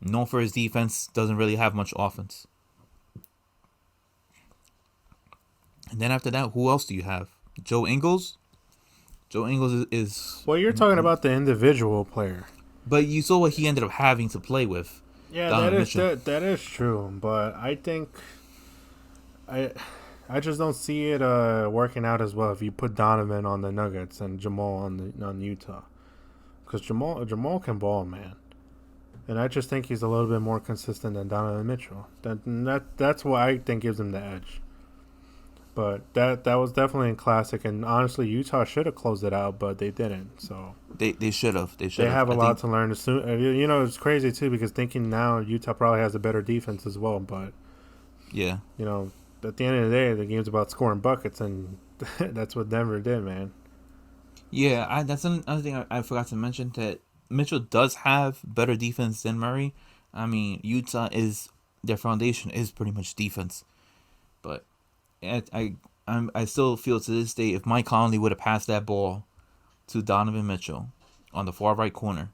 Known for his defense, doesn't really have much offense. And then after that, who else do you have? Joe Ingles. Joe Ingles is Well, you're talking about the individual player. but you saw what he ended up having to play with. Yeah, Donovan Mitchell. that is true, but I think I I just don't see it working out as well if you put Donovan on the Nuggets and Jamal on Utah, because Jamal can ball, man, and I just think he's a little bit more consistent than Donovan Mitchell. That's what I think gives him the edge. But that was definitely a classic, and honestly, Utah should have closed it out, but they didn't. So They should have. they have a lot to learn. It's crazy too because thinking now Utah probably has a better defense as well. But Yeah. At the end of the day, the game's about scoring buckets, and that's what Denver did, man. Yeah, that's another thing I forgot to mention, that Mitchell does have better defense than Murray. I mean, their foundation is pretty much defense. But I still feel to this day, if Mike Conley would have passed that ball to Donovan Mitchell on the far right corner,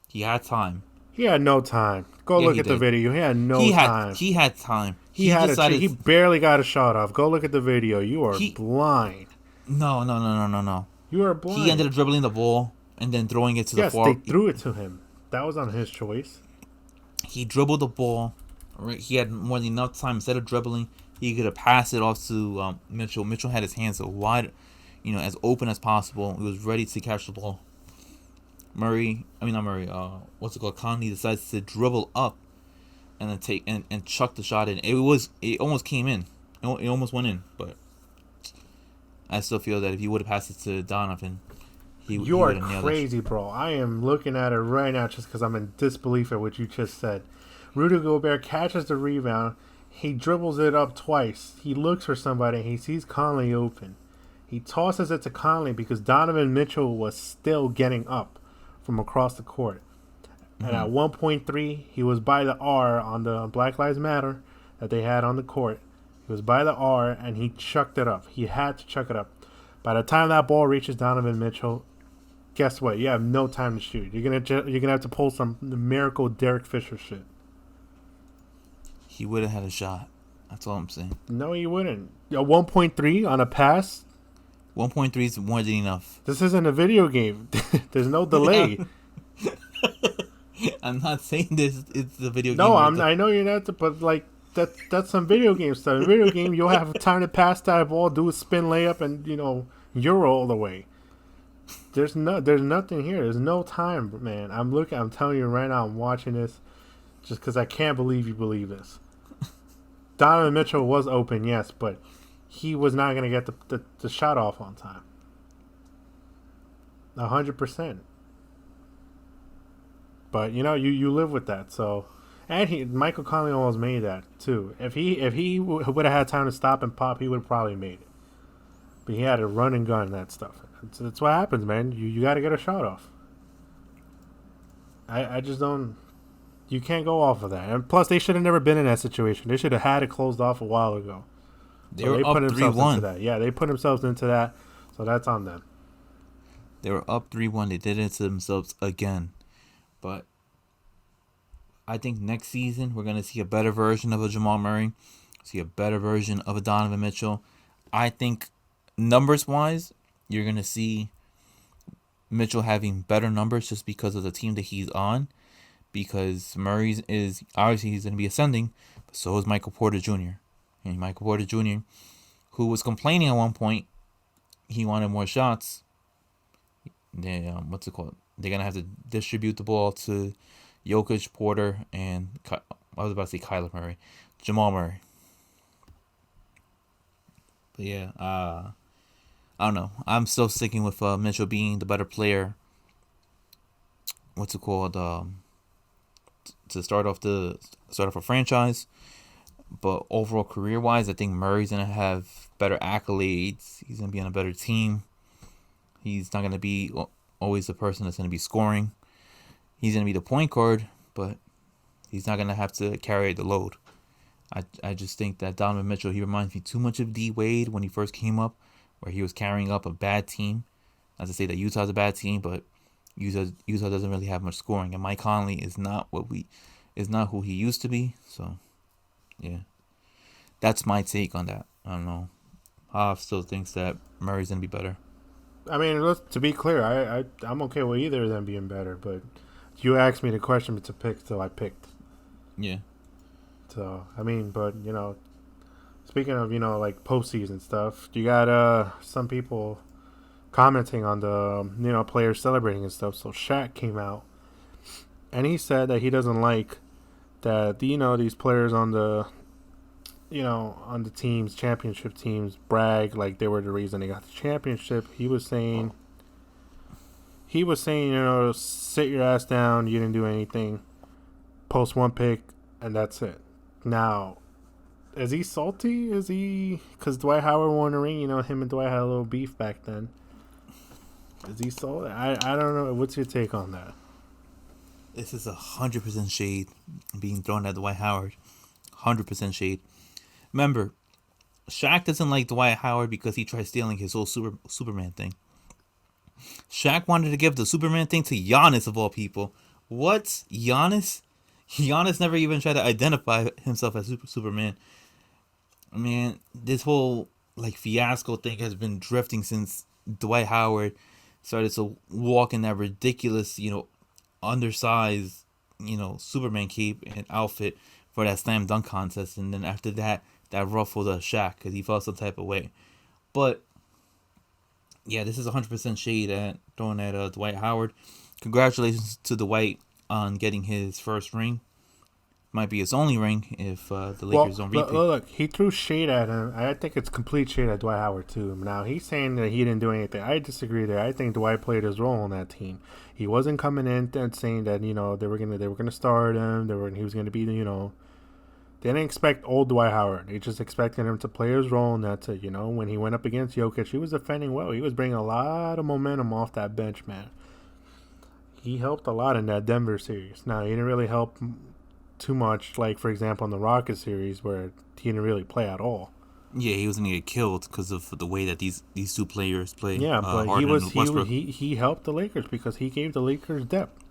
he had time. He had no time. Go Yeah, look he at the did. video. He had no time. He had time. He barely got a shot off. Go look at the video. You are blind. No. You are blind. He ended up dribbling the ball and then throwing it to the far. Yes, they threw it to him. That was on his choice. He dribbled the ball. Right? He had more than enough time. Instead of dribbling, he could have passed it off to Mitchell. Mitchell had his hands wide, as open as possible. He was ready to catch the ball. Not Murray. What's it called? Conley decides to dribble up and then take and chuck the shot in. It almost came in. It almost went in, but I still feel that if he would have passed it to Donovan, he You would are have nailed crazy, bro. I am looking at it right now just because I'm in disbelief at what you just said. Rudy Gobert catches the rebound. He dribbles it up twice. He looks for somebody. He sees Conley open. He tosses it to Conley because Donovan Mitchell was still getting up from across the court. Mm-hmm. And at 1.3, he was by the R on the Black Lives Matter that they had on the court. He was by the R, and he chucked it up. He had to chuck it up. By the time that ball reaches Donovan Mitchell, guess what? You have no time to shoot. You're gonna have to pull some miracle Derek Fisher shit. He would have had a shot. That's all I'm saying. No, you wouldn't. A 1.3 on a pass. 1.3 is more than enough. This isn't a video game. There's no delay. I'm not saying this. It's the video game. No, I know you're not. But like that's some video game stuff. In a video game, you'll have time to pass that ball, do a spin layup, and Euro all the way. There's nothing here. There's no time, man. I'm telling you right now. I'm watching this just because I can't believe you believe this. Donovan Mitchell was open, yes, but he was not going to get the shot off on time. 100%. But you live with that. So, and Michael Conley almost made that too. If he would have had time to stop and pop, he would have probably made it. But he had a run and gun and that stuff. That's what happens, man. You got to get a shot off. I just don't. You can't go off of that. And plus, they should have never been in that situation. They should have had it closed off a while ago. They were up 3-1. Yeah, they put themselves into that. So that's on them. They were up 3-1. They did it to themselves again. But I think next season we're going to see a better version of a Jamal Murray. See a better version of a Donovan Mitchell. I think numbers-wise, you're going to see Mitchell having better numbers just because of the team that he's on. Because Murray's is obviously he's going to be ascending, but so is Michael Porter Jr. And Michael Porter Jr., who was complaining at one point, he wanted more shots. They what's it called? They're gonna have to distribute the ball to Jokic, Porter, and I was about to say Kyler Murray, Jamal Murray. But yeah, I don't know. I'm still sticking with Mitchell being the better player. What's it called? to start off a franchise. But overall, career wise, I think Murray's gonna have better accolades. He's gonna be on a better team. He's not gonna be always the person that's gonna be scoring. He's gonna be the point guard, but he's not gonna have to carry the load. I just think that Donovan Mitchell, he reminds me too much of D Wade when he first came up, where he was carrying up a bad team. Not to say that Utah's a bad team, but Utah doesn't really have much scoring, and Mike Conley is not who he used to be. So yeah, that's my take on that. I don't know. Hav still thinks that Murray's gonna be better. I mean, to be clear, I'm okay with either of them being better, but you asked me the question to pick, so I picked. Yeah. So I mean, but speaking of like postseason stuff, you got some people commenting on the players celebrating and stuff. So Shaq came out and he said that he doesn't like that these players on the teams, championship teams, brag like they were the reason they got the championship. He was saying, sit your ass down. You didn't do anything. Post one pick, and that's it. Now, is he salty? Is he? Because Dwight Howard won a ring. Him and Dwight had a little beef back then. Is he salty? I don't know. What's your take on that? This is 100% shade being thrown at Dwight Howard. 100% shade. Remember, Shaq doesn't like Dwight Howard because he tried stealing his whole Superman thing. Shaq wanted to give the Superman thing to Giannis of all people. What? Giannis? Giannis never even tried to identify himself as Superman. Man, this whole fiasco thing has been drifting since Dwight Howard started to walk in that ridiculous, undersized, Superman cape and outfit for that slam dunk contest, and then after that ruffled Shaq because he felt some type of way. But yeah, this is 100% shade thrown at Dwight Howard. Congratulations to Dwight on getting his first ring. Might be his only ring if the Lakers don't repeat. Look, he threw shade at him. I think it's complete shade at Dwight Howard too. Now he's saying that he didn't do anything. I disagree there. I think Dwight played his role on that team. He wasn't coming in and saying that they were gonna start him. He was gonna be They didn't expect old Dwight Howard. They just expected him to play his role, and that's it. When he went up against Jokic, he was defending well. He was bringing a lot of momentum off that bench, man. He helped a lot in that Denver series. Now, he didn't really help too much, like, for example, in the Rockets series, where he didn't really play at all. Yeah, he was going to get killed because of the way that these two players play. Yeah, but he helped the Lakers because he gave the Lakers depth.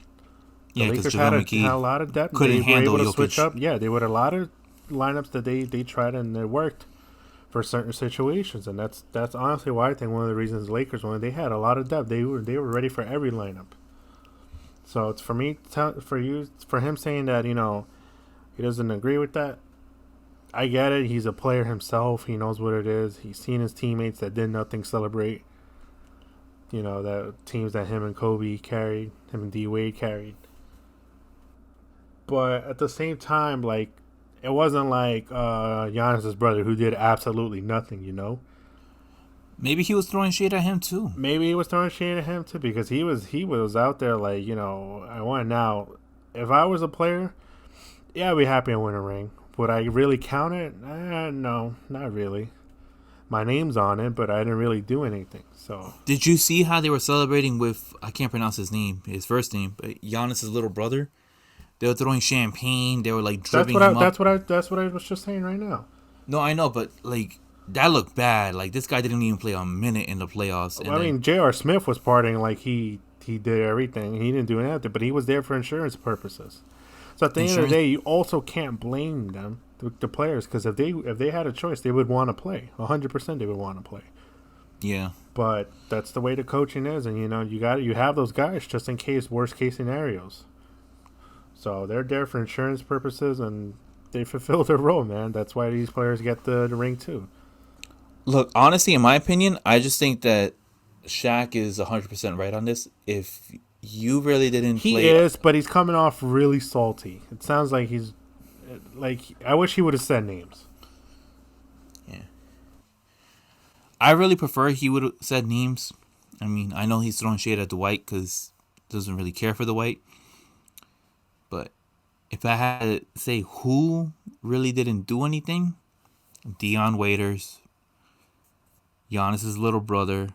The Lakers had a lot of depth. Couldn't handle able to Jokic. Switch up. Yeah, they would a lot of lineups that they tried and it worked for certain situations, and that's honestly why I think one of the reasons the Lakers won. They had a lot of depth. They were ready for every lineup. So it's for him saying that he doesn't agree with that. I get it. He's a player himself. He knows what it is. He's seen his teammates that did nothing celebrate. The teams that him and Kobe carried, him and D Wade carried. But at the same time, it wasn't like Giannis' brother who did absolutely nothing, Maybe he was throwing shade at him too. Maybe he was throwing shade at him too because he was out there I want now. If I was a player, yeah, I'd be happy to win a ring. Would I really count it? No, not really. My name's on it, but I didn't really do anything. So did you see how they were celebrating with, I can't pronounce his first name, but Giannis' little brother? They were throwing champagne. They were dripping him up. That's what I was just saying right now. No, I know, but that looked bad. This guy didn't even play a minute in the playoffs. Well, I mean, J.R. Smith was partying like he did everything. He didn't do anything, but he was there for insurance purposes. So at the end of the day, you also can't blame them, the players, because if they had a choice, they would want to play. 100% they would want to play. Yeah. But that's the way the coaching is, and you have those guys just in case, worst case scenarios. So they're there for insurance purposes, and they fulfill their role, man. That's why these players get the ring too. Look, honestly, in my opinion, I just think that Shaq is 100% right on this. If you really didn't play... He is, but he's coming off really salty. It sounds like he's... I wish he would have said names. Yeah. I really prefer he would have said names. I mean, I know he's throwing shade at Dwight because he doesn't really care for Dwight. But if I had to say who really didn't do anything, Dion Waiters, Giannis's little brother,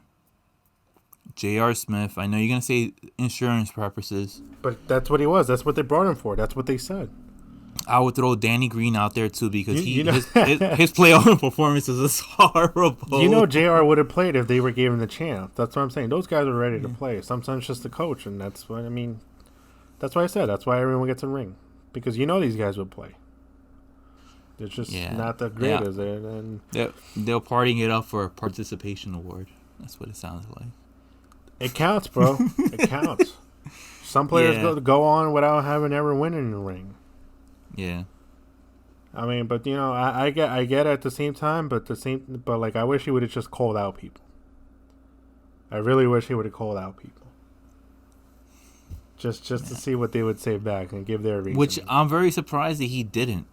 J.R. Smith. I know you're gonna say insurance purposes. But that's what he was. That's what they brought him for. That's what they said. I would throw Danny Green out there too because You know, his playoff performances is horrible. you know, Jr. would have played if they were given the chance. That's what I'm saying. Those guys are ready to play. Sometimes just the coach, and that's what I mean. That's why I said that's why everyone gets a ring because you know these guys would play. They're just not that great as it, and they're partying it up for a participation award. That's what it sounds like. It counts, bro. It counts. Some players go on without having ever winning the ring. Yeah. I mean, but you know, I get at the same time, but like I wish he would have just called out people. I really wish he would have called out people. Just to see what they would say back and give their reason. Which I'm very surprised that he didn't.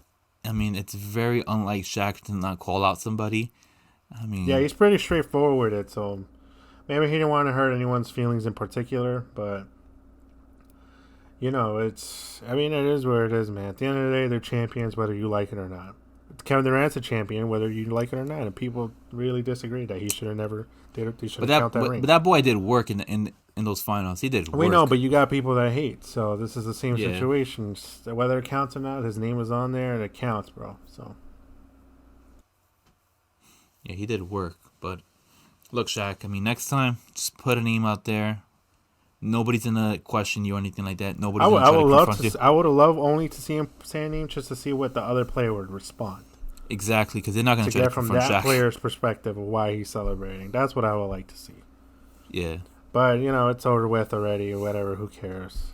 I mean, it's very unlike Shaq to not call out somebody. I mean, yeah, he's pretty straightforward. So maybe he didn't want to hurt anyone's feelings in particular, but you know, it is where it is, man. At the end of the day, they're champions, whether you like it or not. Kevin Durant's a champion, whether you like it or not, and people really disagree that he should have never. They should have counted that ring. But that boy did work in those finals. He did work. We know, but you got people that hate. So this is the same situation. Whether it counts or not, his name was on there, and it counts, bro. So yeah, he did work. But look, Shaq. I mean, next time, just put a name out there. Nobody's gonna question you or anything like that. Nobody's gonna try to confront you. I would have loved only to see him say a name just to see what the other player would respond. Exactly, because they're not gonna try to confront Shaq. From that player's perspective of why he's celebrating. That's what I would like to see. Yeah. But you know, it's over with already or whatever. Who cares?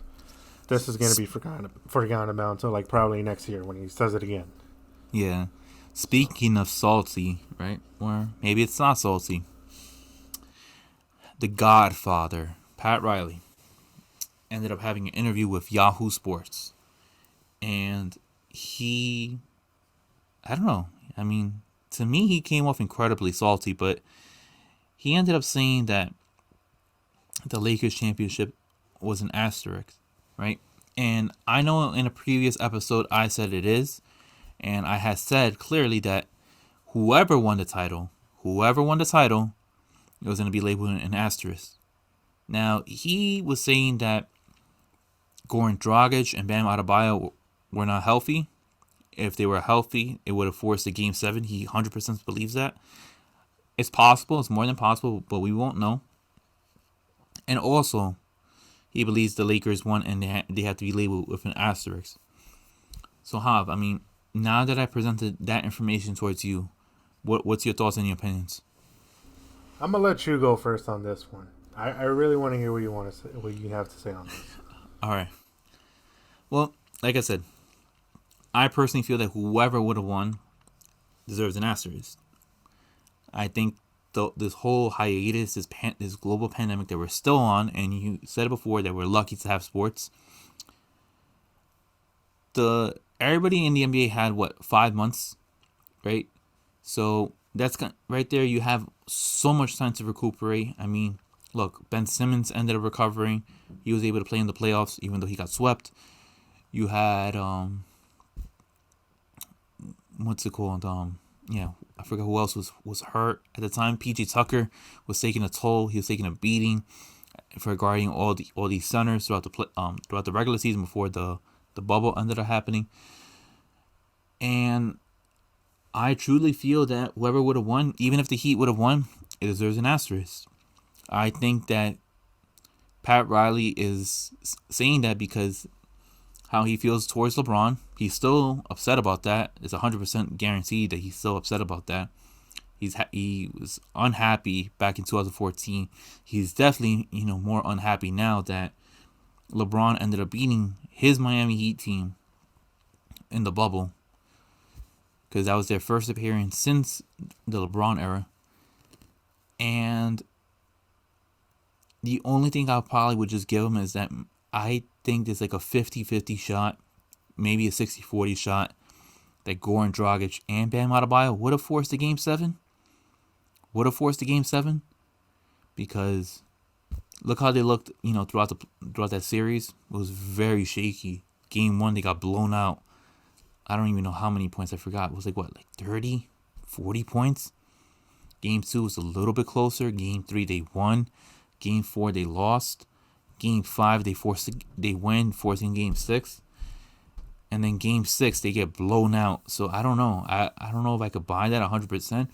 This is gonna be forgotten about until like probably next year when he says it again. Yeah. Speaking of salty, right? Or maybe it's not salty. The Godfather, Pat Riley, ended up having an interview with Yahoo Sports. And I don't know. I mean, to me, he came off incredibly salty, but he ended up saying that the Lakers championship was an asterisk, right? And I know in a previous episode I said it is, and I had said clearly that whoever won the title, it was going to be labeled an asterisk. Now, he was saying that Goran Dragic and Bam Adebayo were not healthy. If they were healthy, it would have forced a Game 7. He 100% believes that. It's possible. It's more than possible, but we won't know. And also, he believes the Lakers won and they have to be labeled with an asterisk. So, Hav, I mean, now that I presented that information towards you, what's your thoughts and your opinions? I'm going to let you go first on this one. I really want to hear what you have to say on this. All right. Well, like I said, I personally feel that whoever would have won deserves an asterisk. I think this whole hiatus, this global pandemic that we're still on, and you said it before that we're lucky to have sports. Everybody in the NBA had 5 months, right? So that's right there. You have so much time to recuperate. I mean, look, Ben Simmons ended up recovering. He was able to play in the playoffs, even though he got swept. You had what's it called? I forgot who else was hurt at the time. PJ Tucker was taking a toll. He was taking a beating for guarding all these centers throughout the regular season before the bubble ended up happening. And I truly feel that whoever would have won, even if the Heat would have won, it deserves an asterisk. I think that Pat Riley is saying that because how he feels towards LeBron. He's still upset about that. It's 100% guaranteed that he's still upset about that. He was unhappy back in 2014. He's definitely more unhappy now that LeBron ended up beating his Miami Heat team in the bubble, because that was their first appearance since the LeBron era. And the only thing I probably would just give him is that I think there's like a 50-50 shot, maybe a 60-40 shot, that Goran Dragic and Bam Adebayo would have forced a Game 7. Because look how they looked, throughout that series. It was very shaky. Game 1, they got blown out. I don't even know how many points. I forgot. It was like 30, 40 points. Game 2 was a little bit closer. Game 3, they won. Game 4, they lost. Game 5, they win, forcing Game 6. And then Game 6, they get blown out. So I don't know. I don't know if I could buy that 100%.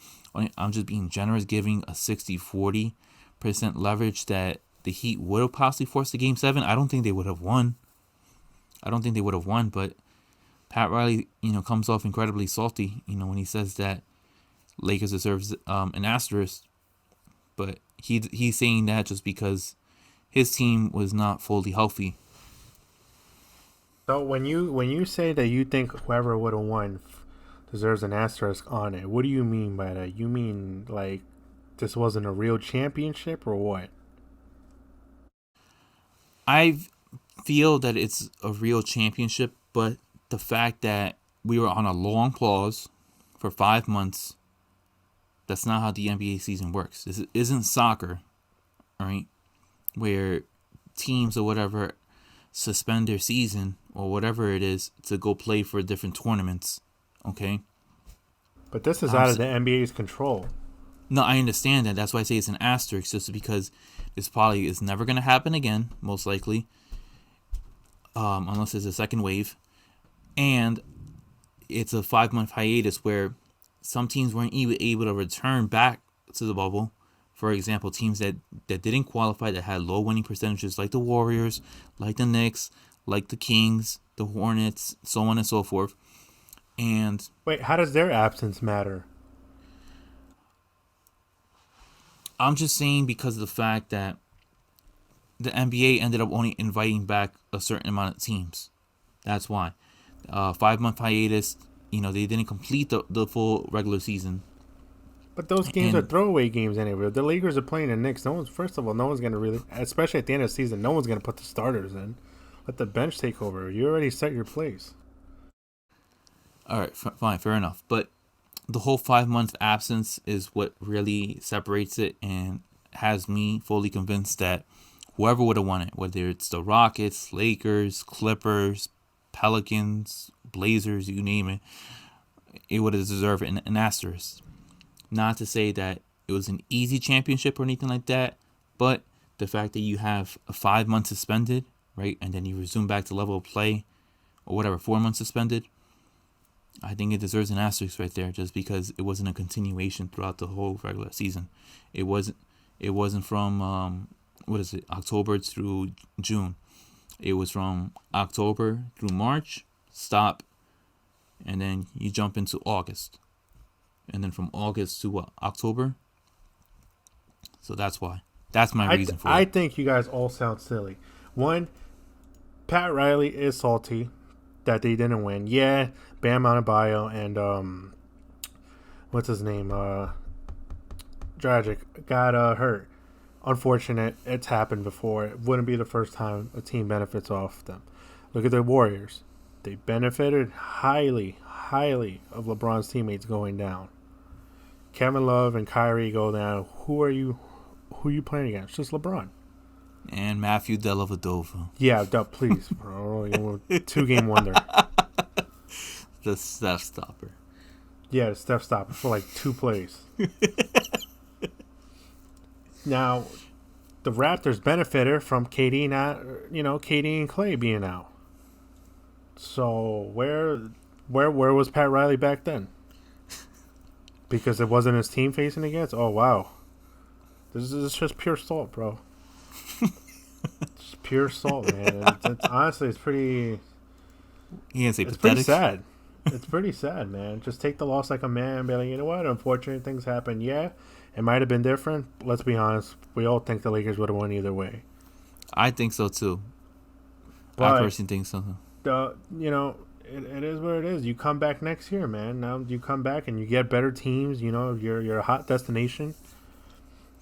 I'm just being generous, giving a 60-40% leverage that the Heat would have possibly forced the Game 7. I don't think they would have won. But Pat Riley, comes off incredibly salty, when he says that Lakers deserves an asterisk. But he's saying that just because his team was not fully healthy. So when you say that you think whoever would have won deserves an asterisk on it, what do you mean by that? You mean like this wasn't a real championship or what? I feel that it's a real championship, but the fact that we were on a long pause for 5 months, that's not how the NBA season works. This isn't soccer, all right, where teams or whatever suspend their season or whatever it is to go play for different tournaments, okay? But this is out of the NBA's control. No, I understand that. That's why I say it's an asterisk, just because this probably is never going to happen again, most likely, unless there's a second wave. And it's a 5-month hiatus where some teams weren't even able to return back to the bubble. For example, teams that didn't qualify, that had low winning percentages, like the Warriors, like the Knicks, like the Kings, the Hornets, so on and so forth. And wait, how does their absence matter? I'm just saying because of the fact that the NBA ended up only inviting back a certain amount of teams. That's why. 5-month hiatus, they didn't complete the full regular season. But those games are throwaway games anyway. The Lakers are playing the Knicks. No one's going to really, especially at the end of the season, no one's going to put the starters in. Let the bench take over. You already set your place. All right, fine, fair enough. But the whole 5-month absence is what really separates it and has me fully convinced that whoever would have won it, whether it's the Rockets, Lakers, Clippers, Pelicans, Blazers, you name it, it would have deserved an asterisk. Not to say that it was an easy championship or anything like that, but the fact that you have a 5 months suspended, right, and then you resume back to level of play, or whatever, 4 months suspended, I think it deserves an asterisk right there, just because it wasn't a continuation throughout the whole regular season. It wasn't from October through June. It was from October through March, stop, and then you jump into August. And then from August to October. So that's why. That's my reason for it. I think you guys all sound silly. One, Pat Riley is salty that they didn't win. Yeah, Bam Adebayo and what's his name? Dragic got hurt. Unfortunate. It's happened before. It wouldn't be the first time a team benefits off them. Look at the Warriors. They benefited highly of LeBron's teammates going down. Kevin Love and Kyrie go down. Who are you playing against? Just LeBron. And Matthew Dellavedova. Yeah, please, bro. 2-game wonder. The Steph stopper. Yeah, the Steph stopper for like 2 plays. Now, the Raptors benefited from KD KD and Clay being out. So where was Pat Riley back then? Because it wasn't his team facing against? Oh, wow. This is just pure salt, bro. It's pure salt, man. Honestly, it's pretty... It's pretty sad. It's pretty sad, man. Just take the loss like a man and be like, you know what? Unfortunate things happen. Yeah, it might have been different. Let's be honest. We all think the Lakers would have won either way. I think so, too. But I personally think so. It is what it is. You come back next year, man. Now you come back and you get better teams. You're a hot destination.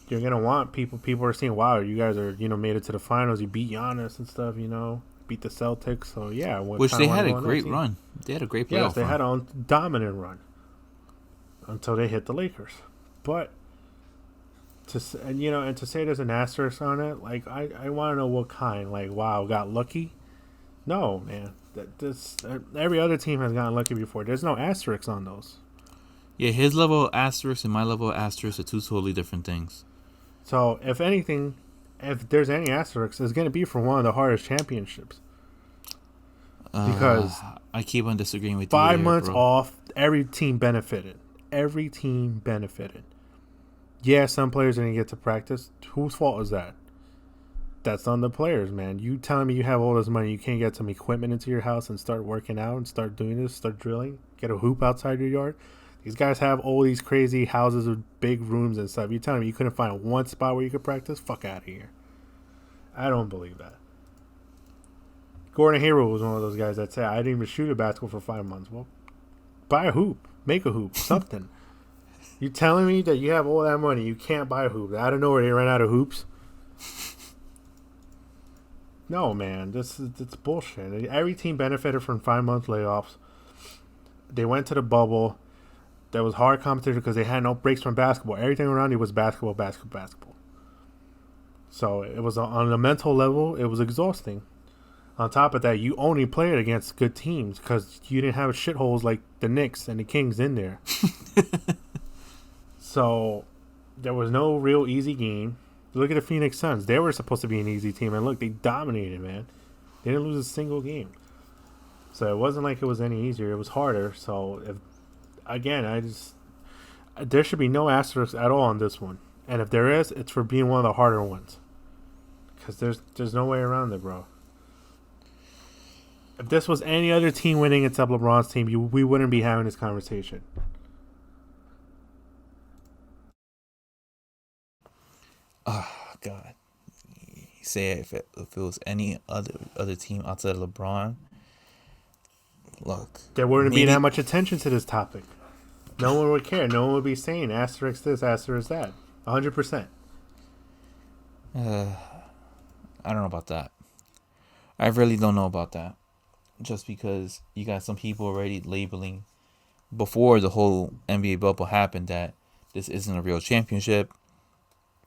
You're gonna want people. People are saying, "Wow, you guys are made it to the finals. You beat Giannis and stuff. Beat the Celtics." So yeah, which they had a great run. They had a great playoff run. Yes, they had a dominant run until they hit the Lakers. But to say there's an asterisk on it, like I want to know what kind. Like, wow, got lucky. No, man. Every other team has gotten lucky before. There's no asterisks on those. Yeah, his level of asterisk and my level of asterisk are two totally different things. So if anything, if there's any asterisks, it's going to be for one of the hardest championships because I keep on disagreeing with you 5 there, months bro. off, every team benefited. Every team benefited. Yeah, some players didn't get to practice. Whose fault is that? That's on the players, man. You telling me you have all this money, you can't get some equipment into your house and start working out and start doing this, start drilling, get a hoop outside your yard. These guys have all these crazy houses with big rooms and stuff. You telling me you couldn't find one spot where you could practice? Fuck out of here. I don't believe that. Gordon Hayward was one of those guys that said, I didn't even shoot a basketball for 5 months. Well, buy a hoop. Make a hoop. Something. You telling me that you have all that money, you can't buy a hoop. Out of nowhere, they ran out of hoops? No, man. It's bullshit. Every team benefited from 5 month layoffs. They went to the bubble. There was hard competition because they had no breaks from basketball. Everything around you was basketball, basketball, basketball. So it was on a mental level, it was exhausting. On top of that, you only played against good teams because you didn't have shitholes like the Knicks and the Kings in there. So there was no real easy game. Look at the Phoenix Suns. They were supposed to be an easy team, and look, they dominated, man. They didn't lose a single game. So it wasn't like it was any easier. It was harder. So if again, there should be no asterisk at all on this one. And if there is, it's for being one of the harder ones. Because there's no way around it, bro. If this was any other team winning except LeBron's team, we wouldn't be having this conversation. Oh God, you say if it was any other team outside of LeBron, look, There wouldn't be that maybe much attention to this topic. No one would care. No one would be saying asterisk this, asterisk that. 100%. I don't know about that. I really don't know about that. Just because you got some people already labeling before the whole NBA bubble happened that this isn't a real championship.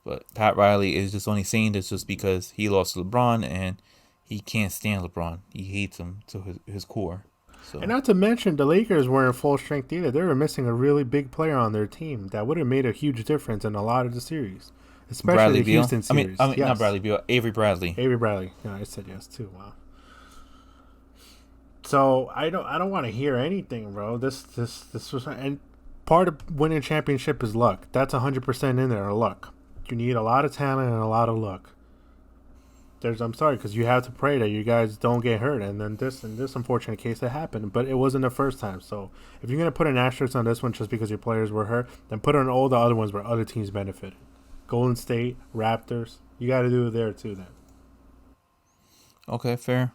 But Pat Riley is just only saying this just because he lost to LeBron and he can't stand LeBron. He hates him to his core. And So not to mention, the Lakers weren't full strength either. They were missing a really big player on their team that would have made a huge difference in a lot of the series, especially Bradley the Beal. Houston series. I mean, not Yes. Bradley Beal. Avery Bradley. Avery Bradley. Yeah, I said yes too. Wow. So I don't want to hear anything, bro. This was, and part of winning a championship is luck. That's 100% in there, luck. You need a lot of talent and a lot of luck. I'm sorry, because you have to pray that you guys don't get hurt, and then in this unfortunate case it happened, but it wasn't the first time. So if you're gonna put an asterisk on this one just because your players were hurt, then put it on all the other ones where other teams benefited. Golden State, Raptors, you got to do it there too. Then Okay, fair.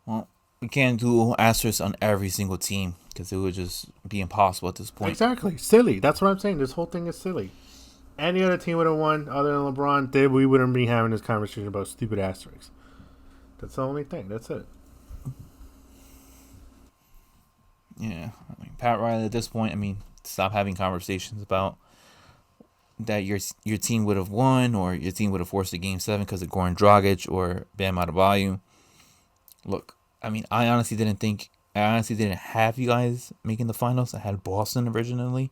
Well, we can't do asterisks on every single team because it would just be impossible at this point. exactly silly. That's what I'm saying. This whole thing is silly. Any other team would have won other than LeBron. We wouldn't be having this conversation about stupid asterisks. That's the only thing. That's it. Yeah, I mean, Pat Riley at this point, I mean, stop having conversations about that your team would have won or your team would have forced a game 7 because of Goran Dragic or Bam Adebayo. Look, I mean, I honestly didn't have you guys making the finals. I had Boston originally,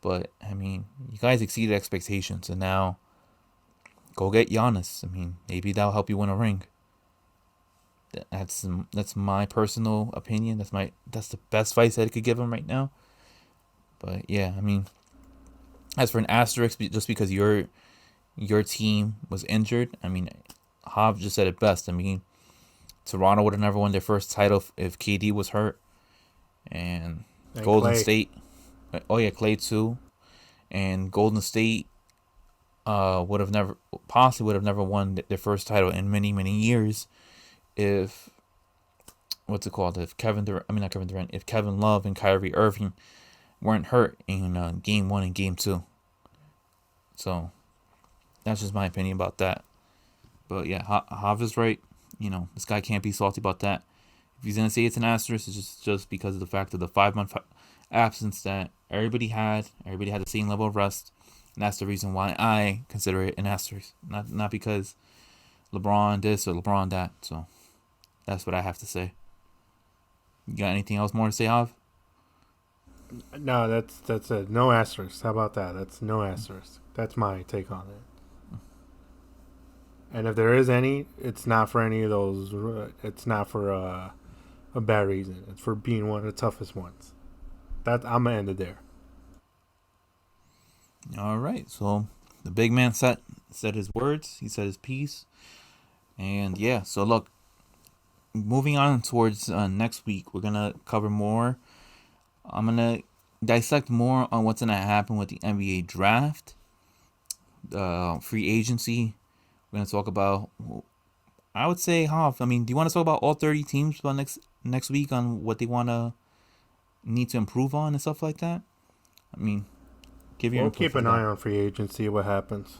but I mean, you guys exceeded expectations, and now go get Giannis. I mean, maybe that'll help you win a ring. That's my personal opinion. That's the best advice I could give him right now. But yeah, I mean, as for an asterisk, just because your team was injured, I mean, Hav just said it best. I mean, Toronto would have never won their first title if KD was hurt, and Golden Clay. State. Oh yeah, Clay too, and Golden State would have never won their first title in many years if what's it called if if Kevin Love and Kyrie Irving weren't hurt in game 1 and game 2. So that's just my opinion about that. But yeah, Hav is right. You know, this guy can't be salty about that. If he's gonna say it's an asterisk, it's just because of the fact of the 5 month absence that everybody had. Everybody had the same level of rest, and that's the reason why I consider it an asterisk. Not because LeBron this or LeBron that. So That's what I have to say. You got anything else more to say, Hav? No, that's it. No asterisk. How about that? That's no asterisk. That's my take on it. And if there is any, it's not for any of those. It's not for a bad reason. It's for being one of the toughest ones. That I'm gonna end it there. All right. So the big man said his words. He said his piece. And yeah. So look, moving on towards next week, we're gonna cover more. I'm gonna dissect more on what's gonna happen with the NBA draft, free agency. We're gonna talk about. I would say half. I mean, do you want to talk about all 30 teams by next week on what they wanna need to improve on and stuff like that? I mean, give your We'll input keep for an that. eye on free agency. What happens?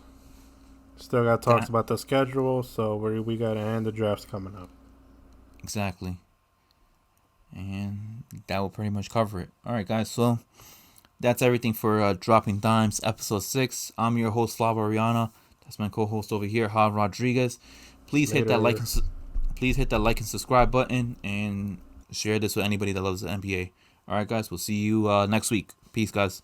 Still got talks That about the schedule, so we got to end the drafts coming up. exactly, and that will pretty much cover it. All right, guys. So that's everything for Dropping Dimes episode 6. I'm your host Slava Ariana. That's my co-host over here, Ha Rodriguez. Please hit that Later. please hit that like and subscribe button and share this with anybody that loves the NBA. All right, guys. We'll see you next week. Peace, guys.